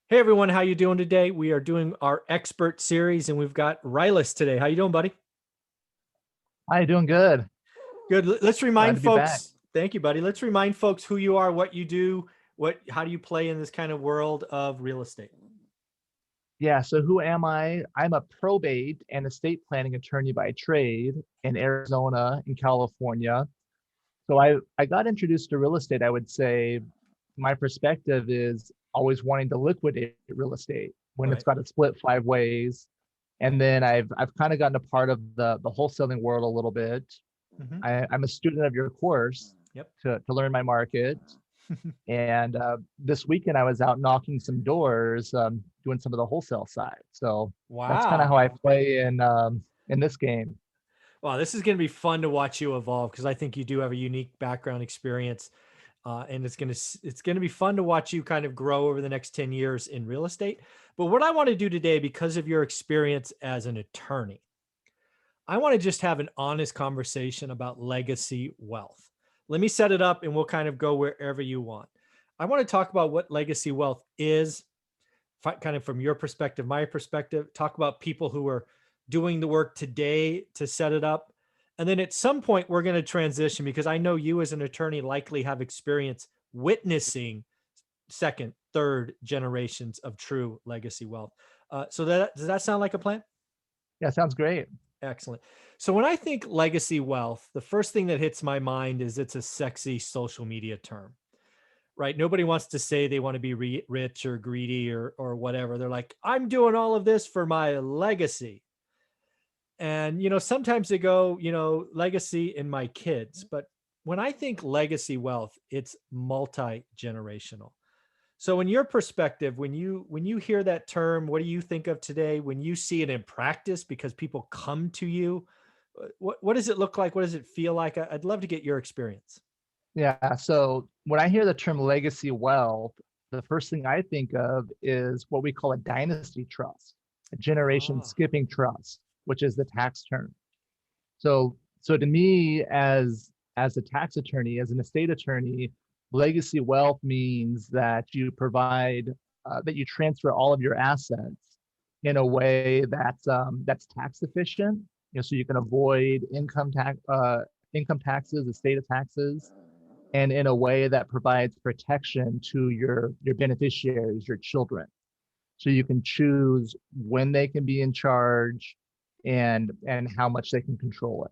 Hey everyone, how you doing today? We are doing our expert series and we've got Rylas today. How you doing, buddy? Hi, doing good. Good. Let's Glad remind to be back. folks. Thank you, buddy. Let's remind folks who you are, what you do, how do you play in this kind of world of real estate? Yeah, so who am I? I'm a probate and estate planning attorney by trade in Arizona and California. So I got introduced to real estate. I would say my perspective is always wanting to liquidate real estate when it's Right. got to split five ways. And then I've kind of gotten a part of the wholesaling world a little bit. Hmm. I'm a student of your course Yep. to learn my market. And this weekend, I was out knocking some doors, doing some of the wholesale side. So that's kind of how I Wow. play in this game. Wow, this is going to be fun to watch you evolve because I think you do have a unique background experience, and it's going to be fun to watch you kind of grow over the next 10 years in real estate. But what I want to do today, because of your experience as an attorney, I want to just have an honest conversation about legacy wealth. Let me set it up and we'll kind of go wherever you want. I want to talk about what legacy wealth is, kind of from your perspective, my perspective, talk about people who are doing the work today to set it up. And then at some point, we're going to transition because I know you as an attorney likely have experience witnessing second, third generations of true legacy wealth. Does that sound like a plan? Yeah, sounds great. Excellent. So when I think legacy wealth, the first thing that hits my mind is it's a sexy social media term, right? Nobody wants to say they want to be rich or greedy or whatever. They're like, I'm doing all of this for my legacy. And sometimes they go, legacy in my kids, but when I think legacy wealth, it's multi-generational. So in your perspective, when you hear that term, what do you think of today when you see it in practice because people come to you? What does it look like? What does it feel like? I'd love to get your experience. Yeah. So when I hear the term legacy wealth, the first thing I think of is what we call a dynasty trust, a generation Ah, skipping trust, which is the tax term. So to me, as a tax attorney, as an estate attorney, legacy wealth means that you provide that you transfer all of your assets in a way that's tax efficient, so you can avoid income taxes, estate taxes, and in a way that provides protection to your beneficiaries, your children. So you can choose when they can be in charge and how much they can control it.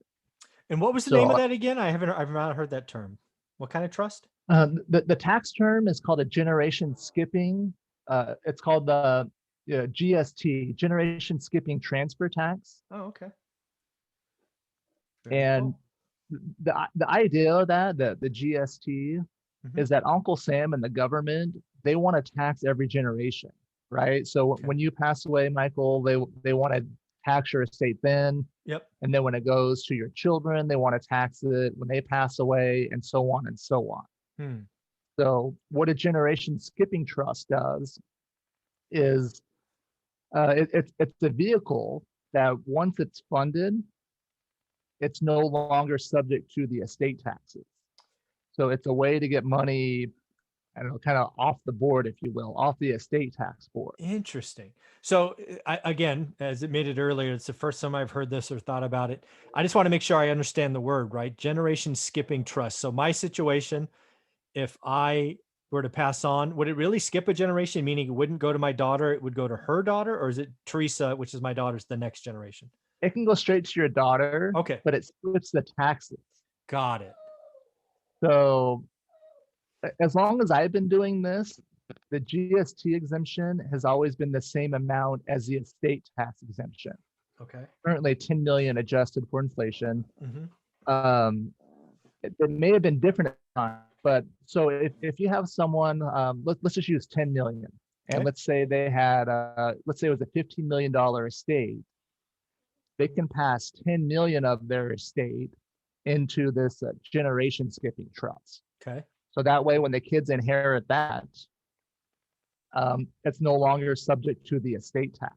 and what was the name of So that again? I've not heard that term. What kind of trust? the tax term is called a generation skipping. It's called the GST, generation skipping transfer tax. Oh, okay. Very And cool. the idea of that, the GST, Hmm. is that Uncle Sam and the government, they want to tax every generation, right? So Okay. when you pass away, Michael, they want to tax your estate then, Yep. and then when it goes to your children, they want to tax it when they pass away, and so on and so on. Hmm. So what a generation skipping trust does is it's a vehicle that once it's funded, it's no longer subject to the estate taxes. So it's a way to get money, I don't know, kind of off the board, if you will, off the estate tax board. Interesting. So, again, as admitted earlier, it's the first time I've heard this or thought about it. I just want to make sure I understand the word, right? Generation skipping trust. So, my situation, if I were to pass on, would it really skip a generation? Meaning it wouldn't go to my daughter, it would go to her daughter, or is it Teresa, which is my daughter's, the next generation? It can go straight to your daughter, Okay, but it splits the taxes. got it. So as long as I've been doing this, the GST exemption has always been the same amount as the estate tax exemption. Okay. Currently 10 million adjusted for inflation. Hmm. Um, it may have been different at the time, but so if you have someone, let's just use 10 million, and Okay. let's say they had, let's say it was a $15 million estate, they can pass 10 million of their estate into this generation skipping trust. Okay. So that way, when the kids inherit that, it's no longer subject to the estate tax.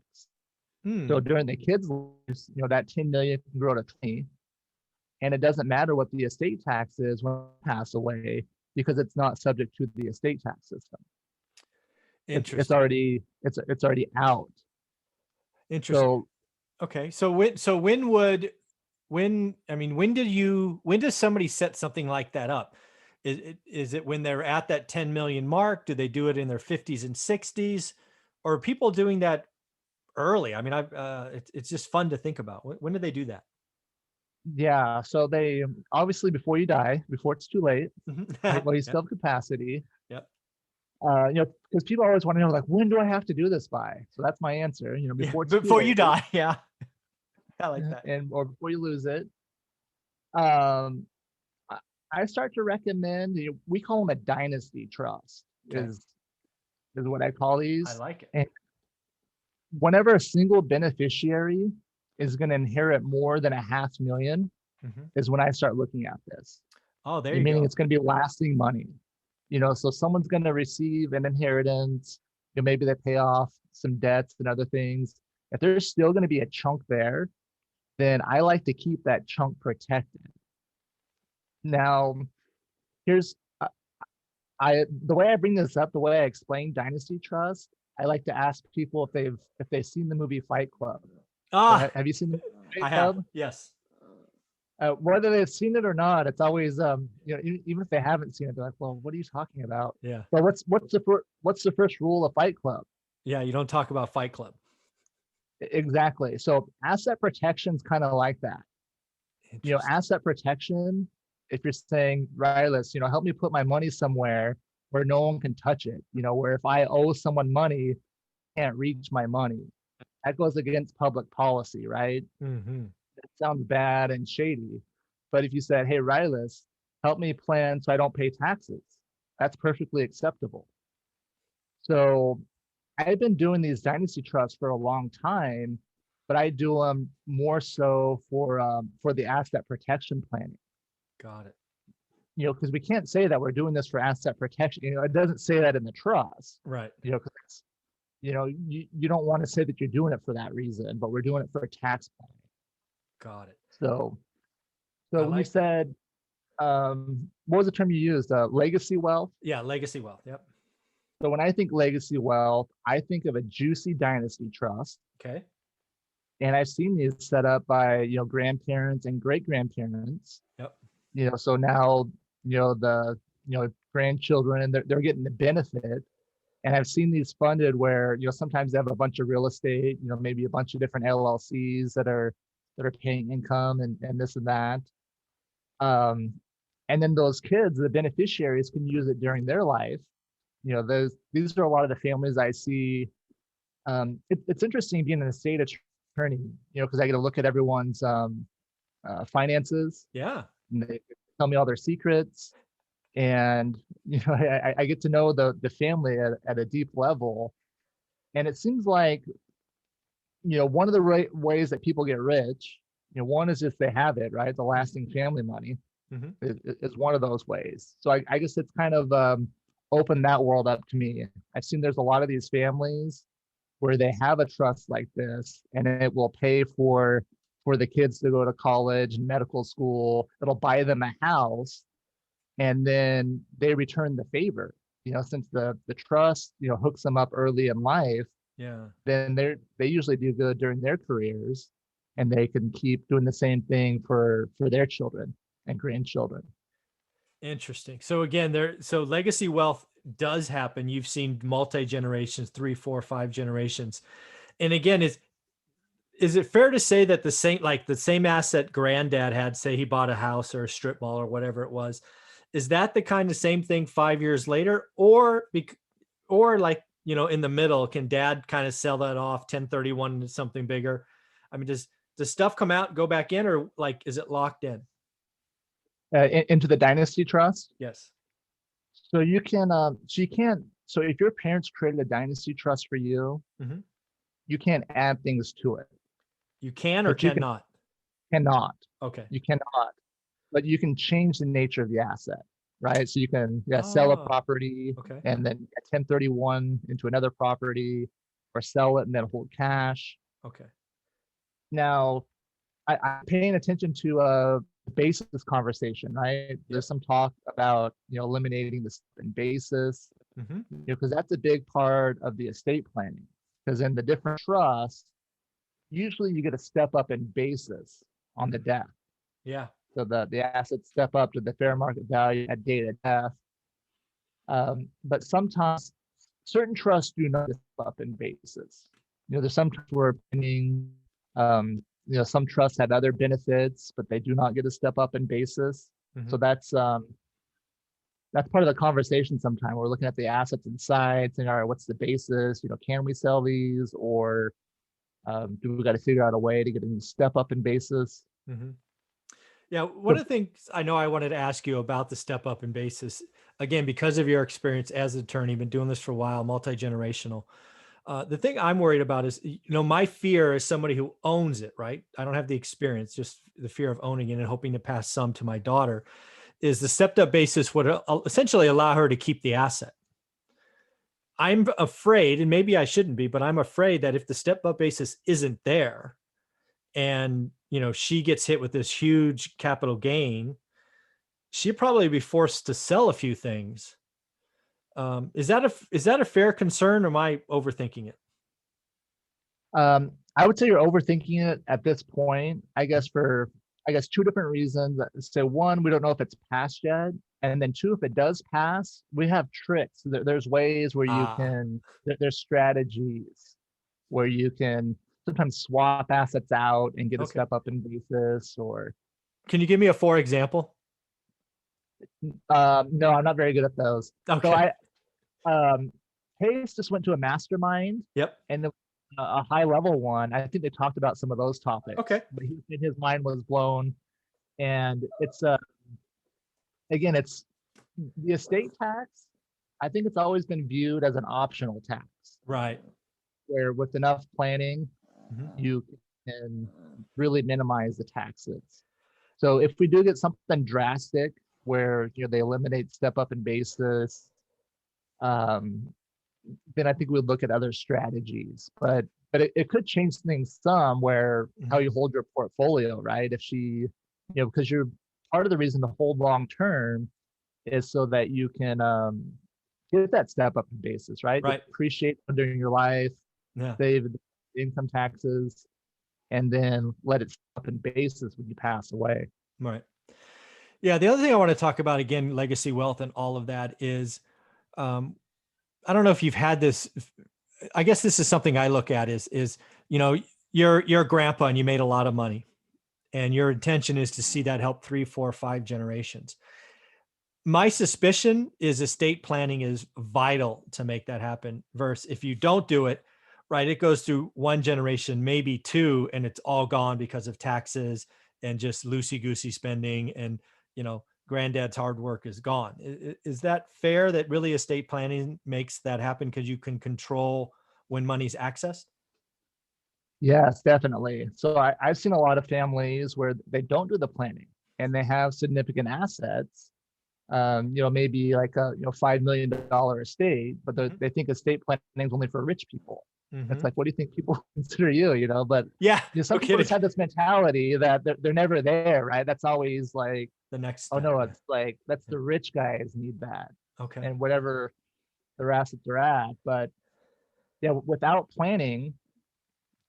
So Hmm. during the kids' lives, that 10 million can grow to 20, and it doesn't matter what the estate tax is when they pass away because it's not subject to the estate tax system. It's Interesting. already it's already out. Interesting. So Okay. When does somebody set something like that up? Is it when they're at that 10 million mark? Do they do it in their 50s and 60s? Or are people doing that early? I mean, it's just fun to think about. When do they do that? yeah, so they obviously before you die, before it's too late, right, while you Yep. still have capacity, Yep. because people always want to know, like, when do I have to do this by? So that's my answer, Yeah. before it's too Before you late, die. Yeah. I like that. and or before you lose it. Um, I I start to recommend, we call them a dynasty trust, Okay. is what I call I these. like it. And whenever a single beneficiary is going to inherit more than a half million, Mhm. is when I start looking at this. Oh, there you Meaning go. it's going to be lasting money. So someone's going to receive an inheritance, maybe they pay off some debts and other things. If there's still going to be a chunk there, then I like to keep that chunk protected. Now, here's the way I bring this up, the way I explain Dynasty Trust, I like to ask people if they've seen the movie Fight Club. So Ah, have you seen the I Fight have. Club? Yes. Whether they've seen it or not, it's always even if they haven't seen it, they're like, well, what are you talking about? Yeah. Well, what's the first rule of Fight Club? Yeah. You don't talk about Fight Club. Exactly. So asset protection's kind of like that. Interesting. Asset protection, if you're saying, right, let's, help me put my money somewhere where no one can touch it, where if I owe someone money, can't reach my money. That goes against public policy, right? Hmm. It sounds bad and shady. But if you said, hey, Rylas, help me plan so I don't pay taxes, that's perfectly acceptable. So I've been doing these dynasty trusts for a long time, but I do them more so for the asset protection planning. Got it. Because we can't say that we're doing this for asset protection. It doesn't say that in the trust. Right. Because you don't want to say that you're doing it for that reason, but we're doing it for tax planning. Got it. So I when you like that. said, what was the term you used? Legacy wealth. Yeah. Legacy wealth. Yep. So when I think legacy wealth, I think of a juicy dynasty trust. Okay. And I've seen these set up by, grandparents and great grandparents. Yep. So now, the, grandchildren, they're getting the benefit. And I've seen these funded where, sometimes they have a bunch of real estate, maybe a bunch of different LLCs that are paying income and this and that. Um, and then those kids, the beneficiaries, can use it during their life. These are a lot of the families I see. It's interesting being an estate attorney, because I get to look at everyone's finances, Yeah. and they tell me all their secrets, and I get to know the family at a deep level. And it seems like, one of the ways that people get rich, one is if they have it, right, the lasting family money Hmm. is one of those ways. So I guess it's kind of opened that world up to me. I've seen there's a lot of these families where they have a trust like this, and it will pay for the kids to go to college and medical school. It'll buy them a house, and then they return the favor. Since the trust hooks them up early in life, Yeah. then they usually do good during their careers, and they can keep doing the same thing for their children and grandchildren. Interesting. So again, so legacy wealth does happen. You've seen multi generations, 3, 4, 5 generations. And again, is it fair to say that the same asset granddad had, say he bought a house or a strip mall or whatever it was, is that the kind of same thing 5 years later, or like, in the middle, can dad kind of sell that off 1031 into something bigger? I mean, does stuff come out, go back in, or like, is it locked in? Into the dynasty trust. Yes. So you can't. So if your parents created a dynasty trust for you, Hmm. you can't add things to it, You can or but cannot. cannot. Okay. You cannot. But you can change the nature of the asset, right? So you can, yeah, sell a Oh, property okay. and then 1031 into another property, or sell it and then hold cash. Okay. Now, I'm paying attention to basis conversation, right? Yep. There's some talk about eliminating the in basis. Mm-hmm. because that's a big part of the estate planning. Because in the different trusts, usually you get a step up in basis on the death. Yeah. So the assets step up to the fair market value at date of death. But sometimes certain trusts do not step up in basis. There's some trusts where pending, some trusts have other benefits, but they do not get a step up in basis. Mm-hmm. So that's part of the conversation. Sometimes we're looking at the assets inside, saying, all right, what's the basis? Can we sell these, or do we got to figure out a way to get a step up in basis? Mm-hmm. Yeah, one of the things I know I wanted to ask you about the step up in basis, again, because of your experience as an attorney, been doing this for a while, multi-generational. The thing I'm worried about is, my fear as somebody who owns it, right? I don't have the experience, just the fear of owning it and hoping to pass some to my daughter, is the stepped up basis would essentially allow her to keep the asset. I'm afraid, and maybe I shouldn't be, but I'm afraid that if the step up basis isn't there, and she gets hit with this huge capital gain, she'd probably be forced to sell a few things. Is that a fair concern, or am I overthinking it? I would say you're overthinking it at this point. I guess for two different reasons. So one, we don't know if it's passed yet, and then two, if it does pass, we have tricks. There's ways where you can. There's strategies where you can sometimes swap assets out and get a step up in basis. Or can you give me a for example? No, I'm not very good at those. Okay. So Pace just went to a mastermind. Yep. And a high level one. I think they talked about some of those topics. Okay. But his mind was blown, and it's again, it's the estate tax. I think it's always been viewed as an optional tax. Right. Where with enough planning, Mm-hmm. you can really minimize the taxes. So if we do get something drastic where they eliminate step up in basis, then I think we'd look at other strategies. But it could change things some, where how you hold your portfolio, right? If she, because you're part of the reason to hold long term is so that you can get that step up in basis, right? Right. Appreciate during your life, save income taxes, and then let it step up in basis when you pass away. Right. Yeah. The other thing I want to talk about, again, legacy wealth and all of that is, I don't know if you've had this. I guess this is something I look at is, you're a grandpa and you made a lot of money, and your intention is to see that help 3, 4, 5 generations. My suspicion is estate planning is vital to make that happen, versus if you don't do it, right, it goes through one generation, maybe two, and it's all gone because of taxes and just loosey-goosey spending, and, granddad's hard work is gone. Is that fair, that really estate planning makes that happen because you can control when money's accessed? Yes, definitely. So I've seen a lot of families where they don't do the planning and they have significant assets, maybe like a $5 million estate, but they think estate planning is only for rich people. Mm-hmm. It's like, what do you think people consider you? But yeah, some people just have this mentality that they're never there, right? That's always like the next step. Oh no, it's like that's Yeah. the rich guys need that. Okay. And whatever their assets are at. But yeah, without planning,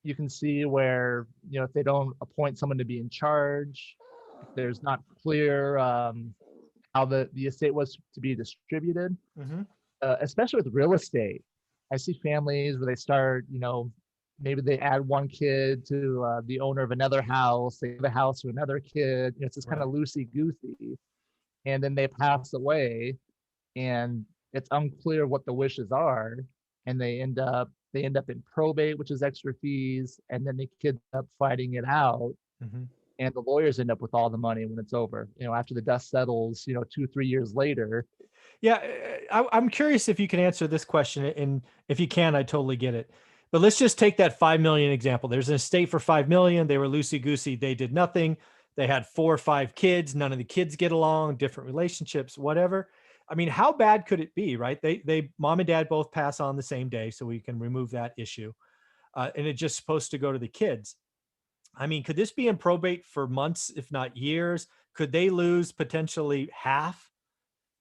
you can see where, if they don't appoint someone to be in charge, if there's not clear how the estate was to be distributed, Mm-hmm. Especially with real estate. I see families where they start, maybe they add one kid to the owner of another house, they give a house to another kid. It's just kind of loosey-goosey. And then they pass away and it's unclear what the wishes are. And they end up in probate, which is extra fees. And then the kids end up fighting it out. Mm-hmm. And the lawyers end up with all the money when it's over, after the dust settles, 2-3 years later. Yeah. I'm curious if you can answer this question, and if you can, I totally get it. But let's just take that 5 million example. There's an estate for 5 million. They were loosey-goosey. They did nothing. They had 4 or 5 kids. None of the kids get along, different relationships, whatever. I mean, how bad could it be, right? They mom and dad both pass on the same day, so we can remove that issue. And it's just supposed to go to the kids. I mean, could this be in probate for months, if not years? Could they lose potentially half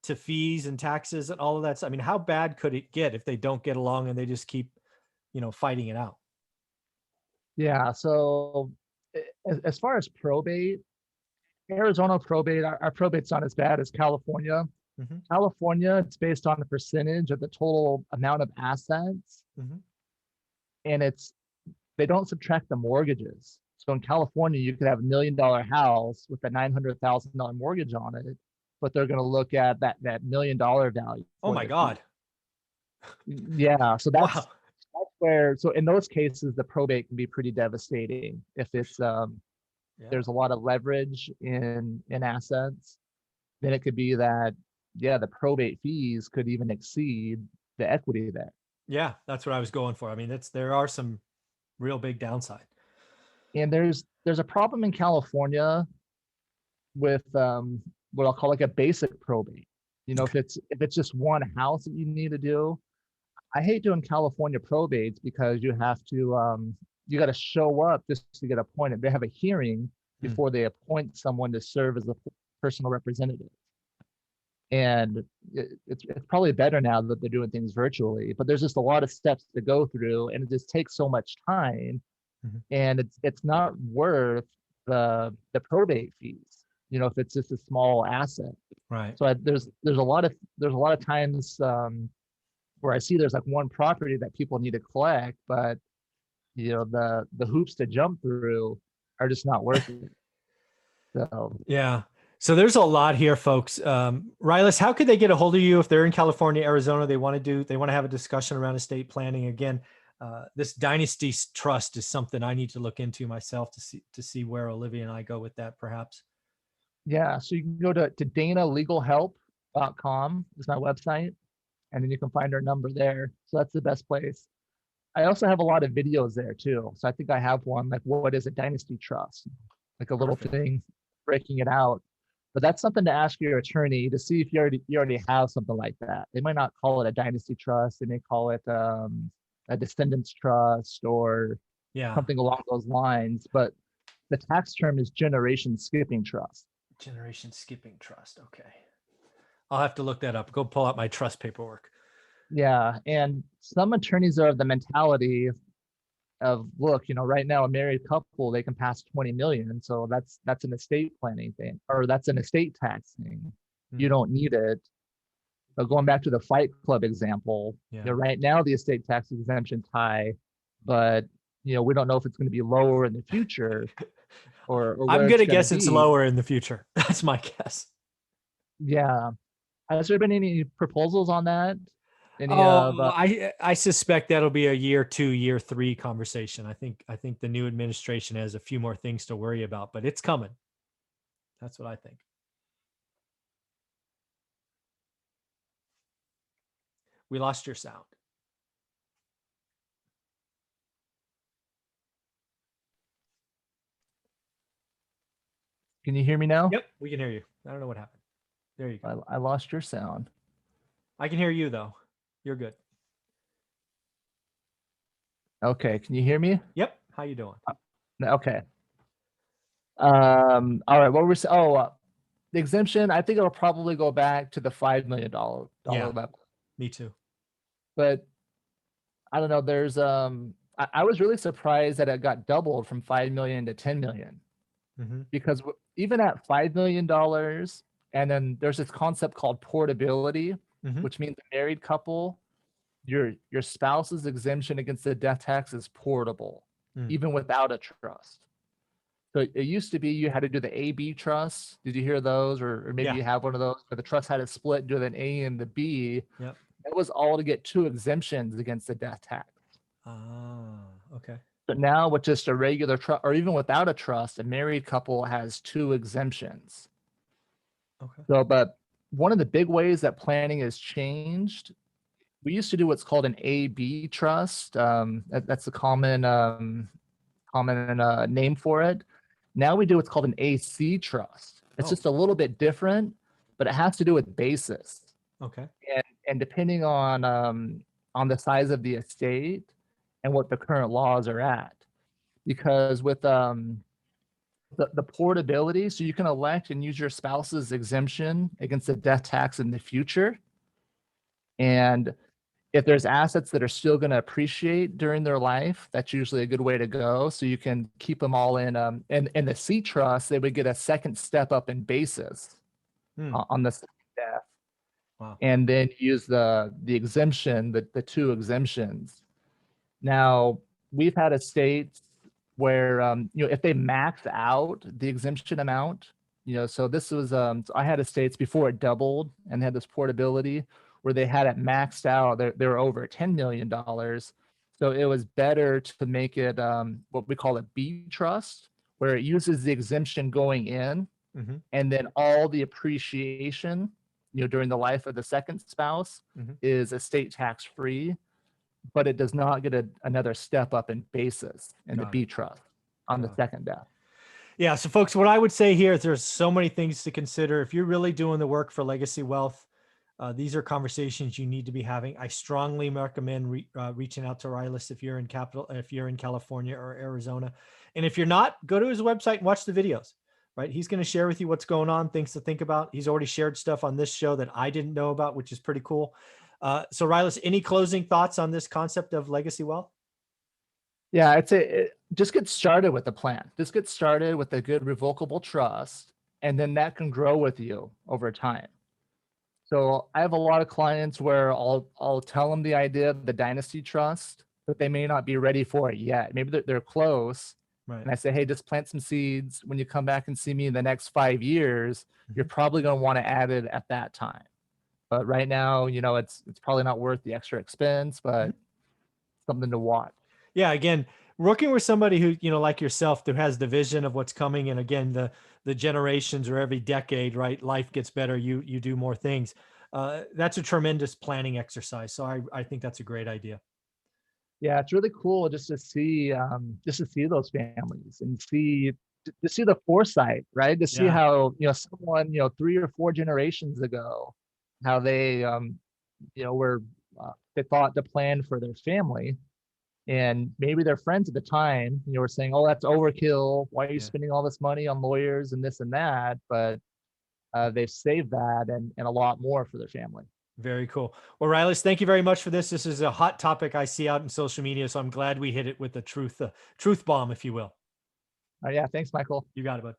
to fees and taxes and all of that. I mean, how bad could it get if they don't get along and they just keep, fighting it out? Yeah. So as far as probate, Arizona probate, our probate's not as bad as California. Hmm. California, it's based on the percentage of the total amount of assets, Hmm. and they don't subtract the mortgages. So in California, you could have $1 million house with a $900,000 mortgage on it, but they're going to look at that $1 million value Oh for my the fee. God. Yeah, so Wow. that's where. So in those cases, the probate can be pretty devastating if it's Yeah. there's a lot of leverage in assets. Then it could be that, yeah, the probate fees could even exceed the equity there. Yeah. That's what I was going for. I mean, there are some real big downside. And there's a problem in California with what I'll call like a basic probate. If it's just one house that you need to do. I hate doing California probates because you got to show up just to get appointed. They have a hearing Mm. before they appoint someone to serve as a personal representative. And it's probably better now that they're doing things virtually, but there's just a lot of steps to go through, and it just takes so much time, Mhm. and it's not worth the probate fees. If it's just a small asset. Right. So there's a lot of times where I see there's like one property that people need to collect, but the hoops to jump through are just not worth it. So Yeah. So there's a lot here, folks. Rylas, how could they get a hold of you if they're in California, Arizona? They want to have a discussion around estate planning. Again, this dynasty trust is something I need to look into myself to see where Olivia and I go with that, perhaps. yeah, so you can go to danalegalhelp.com is my website, and then you can find our number there. So that's the best place. I also have a lot of videos there too. So I think I have one like what is a dynasty trust, like a little Perfect. thing breaking it out. But that's something to ask your attorney to see if you already have something like that. They might not call it a dynasty trust. They may call it a descendants trust or Yeah. something along those lines. But the tax term is generation skipping trust. Generation skipping trust. Okay. I'll have to look that up. Go pull out my trust paperwork. Yeah, and some attorneys are of the mentality of, look, right now a married couple they can pass 20 million, so that's an estate planning thing, or that's an estate tax thing. You Mhm. don't need it. But going back to the Fight Club example, Yeah. right now the estate tax exemption's high, but we don't know if it's going to be lower in the future or I'm where going it's to going to guess it's be. lower in the future. That's my guess. Yeah. Has there been any proposals on that? Any Oh, of I suspect that'll be a year 2, year 3 conversation. I think the new administration has a few more things to worry about, but it's coming. That's what I think. We lost your sound. Can you hear me now? Yep, we can hear you. I don't know what happened. There you go. I lost your sound. I can hear you though. You're good. Okay, can you hear me? Yep. How you doing? Okay. All right. What were we saying? Oh, the exemption. I think it'll probably go back to the $5 million Yeah, level. me too. But I don't know. I was really surprised that it got doubled from 5 million to 10 million, Mm-hmm. because even at $5 million, and then there's this concept called portability, Mm-hmm. which means a married couple, your spouse's exemption against the death tax is portable, Mm. even without a trust. So it used to be you had to do the A-B trust. Did you hear those? Or maybe Yeah. you have one of those where the trust had to split, do an A and the B. Yep. That was all to get 2 exemptions against the death tax. Ah, okay. But now with just a regular trust, or even without a trust, a married couple has 2 exemptions. Okay. So, but one of the big ways that planning has changed, we used to do what's called an A-B trust. That's the common name for it. Now we do what's called an AC trust. It's Oh, just a little bit different, but it has to do with basis. okay. And depending on the size of the estate and what the current laws are at. Because the portability, so you can elect and use your spouse's exemption against the death tax in the future. And if there's assets that are still going to appreciate during their life, that's usually a good way to go. So you can keep them all in the C trust, they would get a second step up in basis on the second death. Wow. And then use the exemption, the two exemptions. Now, we've had estates where, if they max out the exemption amount, so this was, so I had estates before it doubled and had this portability where they had it maxed out. They were over $10 million. So it was better to make it what we call a B trust, where it uses the exemption going in and then all the appreciation, during the life of the second spouse is estate tax free, but it does not get another step up in basis in the B trust on the second death. Yeah. So folks, what I would say here is there's so many things to consider. If you're really doing the work for Legacy Wealth, these are conversations you need to be having. I strongly recommend reaching out to Rylas if you're in California or Arizona. And if you're not, go to his website and watch the videos, right? He's going to share with you what's going on, things to think about. He's already shared stuff on this show that I didn't know about, which is pretty cool. So Rylas, any closing thoughts on this concept of legacy wealth? Yeah, I'd say just get started with the plan. Just get started with a good revocable trust, and then that can grow with you over time. So I have a lot of clients where I'll tell them the idea of the dynasty trust, but they may not be ready for it yet. Maybe they're close. Right. And I say, hey, just plant some seeds. When you come back and see me in the next 5 years, you're probably going to want to add it at that time. But right now, it's probably not worth the extra expense, but something to watch. Yeah. Again, working with somebody who, like yourself, who has the vision of what's coming. And again, the generations or every decade, right? Life gets better. You do more things. That's a tremendous planning exercise. So I think that's a great idea. Yeah, it's really cool just to see those families and to see the foresight, right? To see how, someone, 3 or 4 generations ago, how they, were, they thought to plan for their family. And maybe their friends at the time, were saying, oh, that's overkill. Why are you spending all this money on lawyers and this and that? But they've saved that and a lot more for their family. Very cool. Well, Rylas, thank you very much for this. This is a hot topic I see out in social media, so I'm glad we hit it with the truth bomb, if you will. Yeah, thanks, Michael. You got it, bud.